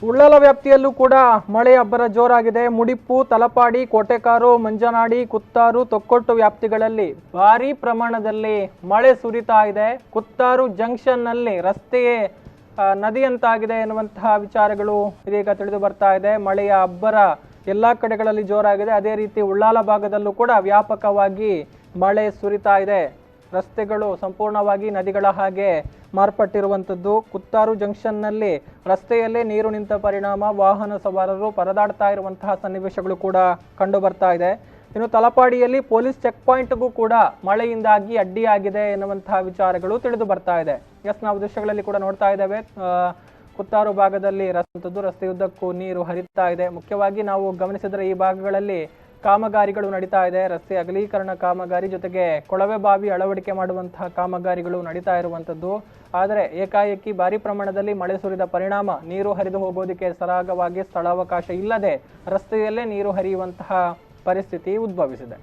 ಉಳ್ಳಾಲ ವ್ಯಾಪ್ತಿಯಲ್ಲೂ ಕೂಡ ಮಳೆ ಅಬ್ಬರ ಜೋರಾಗಿದೆ. ಮುಡಿಪು, ತಲಪಾಡಿ, ಕೋಟೆಕಾರು, ಮಂಜನಾಡಿ, ಕುತ್ತಾರು, ತೊಕ್ಕೊಟ್ಟು ವ್ಯಾಪ್ತಿಗಳಲ್ಲಿ ಭಾರೀ ಪ್ರಮಾಣದಲ್ಲಿ ಮಳೆ ಸುರಿತಾ ಇದೆ. ಕುತ್ತಾರು ಜಂಕ್ಷನ್ ನಲ್ಲಿ ರಸ್ತೆಯೇ ನದಿಯಂತಾಗಿದೆ ಎನ್ನುವಂತಹ ವಿಚಾರಗಳು ಇದೀಗ ತಿಳಿದು ಬರ್ತಾ ಇದೆ. ಮಳೆಯ ಅಬ್ಬರ ಎಲ್ಲಾ ಕಡೆಗಳಲ್ಲಿ ಜೋರಾಗಿದೆ. ಅದೇ ರೀತಿ ಉಳ್ಳಾಲ ಭಾಗದಲ್ಲೂ ಕೂಡ ವ್ಯಾಪಕವಾಗಿ ಮಳೆ ಸುರಿತಾ ಇದೆ. ರಸ್ತೆಗಳು ಸಂಪೂರ್ಣವಾಗಿ ನದಿಗಳ ಹಾಗೆ ಮಾರ್ಪಟ್ಟಿರುವಂಥದ್ದು. ಕುತ್ತಾರು ಜಂಕ್ಷನ್ ನಲ್ಲಿ ರಸ್ತೆಯಲ್ಲೇ ನೀರು ನಿಂತ ಪರಿಣಾಮ ವಾಹನ ಸವಾರರು ಪರದಾಡ್ತಾ ಇರುವಂತಹ ಸನ್ನಿವೇಶಗಳು ಕೂಡ ಕಂಡು ಬರ್ತಾ ಇದೆ. ಇನ್ನು ತಲಪಾಡಿಯಲ್ಲಿ ಪೊಲೀಸ್ ಚೆಕ್ ಪಾಯಿಂಟ್ಗೂ ಕೂಡ ಮಳೆಯಿಂದಾಗಿ ಅಡ್ಡಿಯಾಗಿದೆ ಎನ್ನುವಂತಹ ವಿಚಾರಗಳು ತಿಳಿದು ಬರ್ತಾ ಇದೆ. ನಾವು ದೃಶ್ಯಗಳಲ್ಲಿ ಕೂಡ ನೋಡ್ತಾ ಇದ್ದೇವೆ. ಕುತ್ತಾರು ಭಾಗದಲ್ಲಿ ರಸ್ತೆಯುದ್ದಕ್ಕೂ ನೀರು ಹರಿತಾ ಇದೆ. ಮುಖ್ಯವಾಗಿ ನಾವು ಗಮನಿಸಿದರೆ ಈ ಭಾಗಗಳಲ್ಲಿ ಕಾಮಗಾರಿಗಳು ನಡೀತಾ ಇದೆ. ರಸ್ತೆ ಅಗಲೀಕರಣ ಕಾಮಗಾರಿ ಜೊತೆಗೆ ಕೊಳವೆ ಬಾವಿ ಅಳವಡಿಕೆ ಮಾಡುವಂತಹ ಕಾಮಗಾರಿಗಳು ನಡೀತಾ ಇರುವಂಥದ್ದು. ಆದರೆ ಏಕಾಏಕಿ ಭಾರಿ ಪ್ರಮಾಣದಲ್ಲಿ ಮಳೆ ಸುರಿದ ಪರಿಣಾಮ ನೀರು ಹರಿದು ಹೋಗೋದಕ್ಕೆ ಸರಾಗವಾಗಿ ಸ್ಥಳಾವಕಾಶ ಇಲ್ಲದೆ ರಸ್ತೆಯಲ್ಲೇ ನೀರು ಹರಿಯುವಂತಹ ಪರಿಸ್ಥಿತಿ ಉದ್ಭವಿಸಿದೆ.